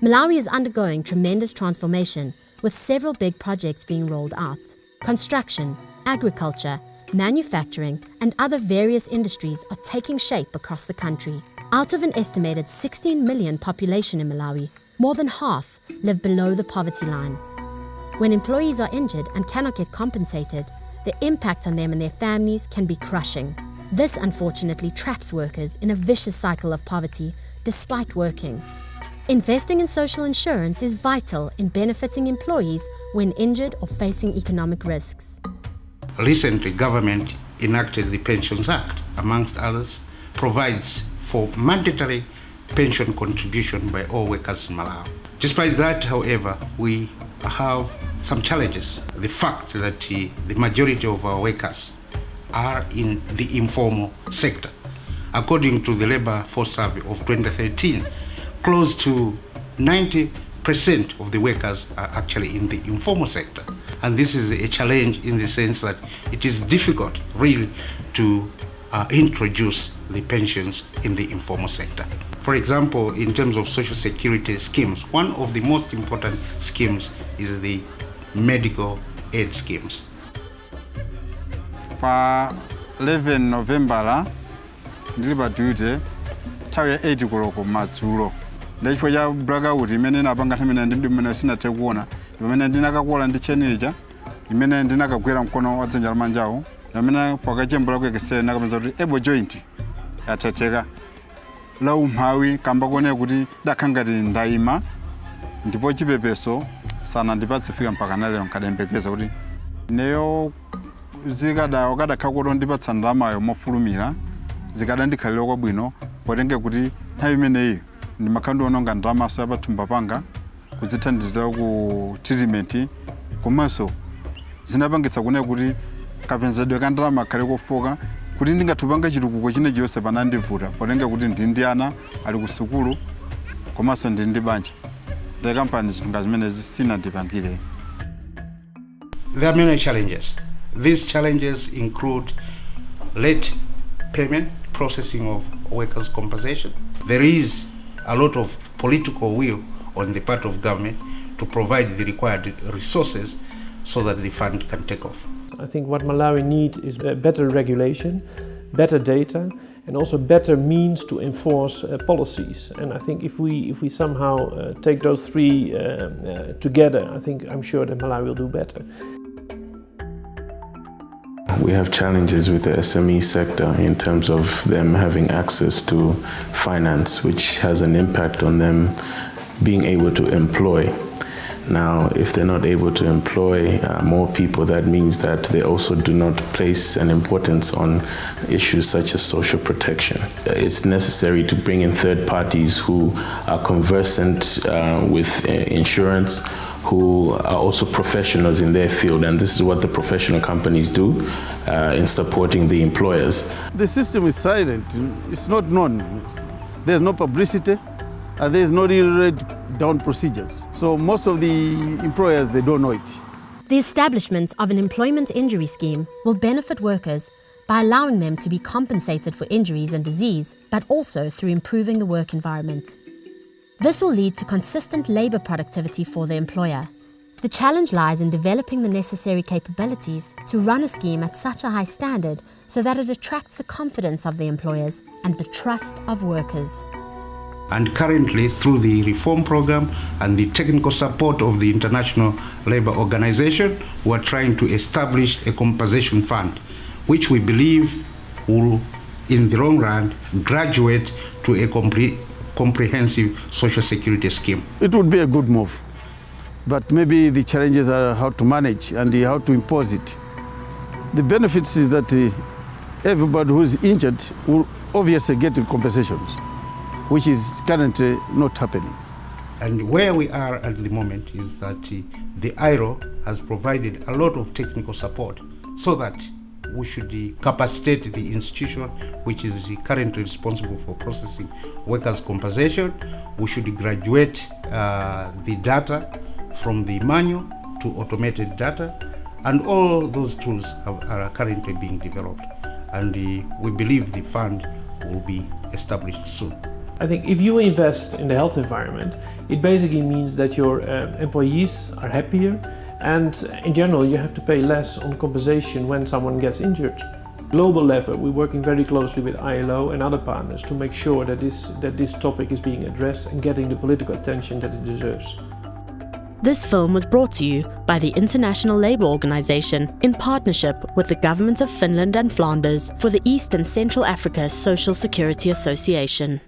Malawi is undergoing tremendous transformation, with several big projects being rolled out. Construction, agriculture, manufacturing, and other various industries are taking shape across the country. Out of an estimated 16 million population in Malawi, more than half live below the poverty line. When employees are injured and cannot get compensated, the impact on them and their families can be crushing. This unfortunately traps workers in a vicious cycle of poverty despite working. Investing in social insurance is vital in benefiting employees when injured or facing economic risks. Recently, government enacted the Pensions Act, amongst others, provides for mandatory pension contribution by all workers in Malawi. Despite that, however, we have some challenges. The fact that the majority of our workers are in the informal sector. According to the Labour Force Survey of 2013, close to 90% of the workers are actually in the informal sector. And this is a challenge in the sense that it is difficult really to introduce the pensions in the informal sector. For example, in terms of social security schemes, one of the most important schemes is the medical aid schemes. Pa 11 November ndili pa duty nthawi ya 8 koloko madzulo ndachifukwa cha blackout imene inapanga nthawi imene sinathe kuona pamene ndinakakola ndi chenecha imene ndinakagwera mkono wa dzanja lamanjawo pamene pakachembula kuekesera nakapeza kuti elbow joint yathetheka la umphawi kamba kuoneka kuti dakhangati ndayima ndipo chipepeso sana ndipatse fika mpaka nalero nkadembekeza kuti neyo wakadakha kuti ndipatsa ndalamayo mofulumira zikadandikhalira kwabwino potenge kuti nthawi imeneyi ndimakhala ndiononga ndalamaso yapathumba panga kudzithandizira ku treatment komanso zinapangitsa kunena kuti kapenzedwe ka ndalama akhale kofoka kuti ndingathupanga chitukuko chine chiyonse panandivuta potenge kuti ndi ana ali ku sukulu komanso ndi banja ndi kampani zinthu zimenezi sinandipangire. There are many challenges. These challenges include late payment, processing of workers' compensation. There is a lot of political will on the part of government to provide the required resources so that the fund can take off. I think what Malawi needs is better regulation, better data, and also better means to enforce policies. And I think if we somehow take those three together, I'm sure that Malawi will do better. We have challenges with the SME sector in terms of them having access to finance, which has an impact on them being able to employ. Now, if they're not able to employ more people, that means that they also do not place an importance on issues such as social protection. It's necessary to bring in third parties who are conversant with insurance, who are also professionals in their field, and this is what the professional companies do in supporting the employers. The system is silent, it's not known. There's no publicity, and there's no real down procedures. So most of the employers, they don't know it. The establishment of an employment injury scheme will benefit workers by allowing them to be compensated for injuries and disease, but also through improving the work environment. This will lead to consistent labour productivity for the employer. The challenge lies in developing the necessary capabilities to run a scheme at such a high standard so that it attracts the confidence of the employers and the trust of workers. And currently, through the reform program and the technical support of the International Labour Organization, we are trying to establish a compensation fund, which we believe will, in the long run, graduate to a comprehensive social security scheme. It would be a good move, but maybe the challenges are how to manage and how to impose it. The benefits is that everybody who is injured will obviously get compensations, which is currently not happening. And where we are at the moment is that the IRO has provided a lot of technical support so that we should capacitate the institution which is currently responsible for processing workers' compensation. We should graduate the data from the manual to automated data, and all those tools are currently being developed. And we believe the fund will be established soon. I think if you invest in the health environment, it basically means that your employees are happier, and in general you have to pay less on compensation when someone gets injured. Global level, we're working very closely with ILO and other partners to make sure that this topic is being addressed and getting the political attention that it deserves. This film was brought to you by the International Labour Organization in partnership with the Government of Finland and Flanders for the East and Central Africa Social Security Association.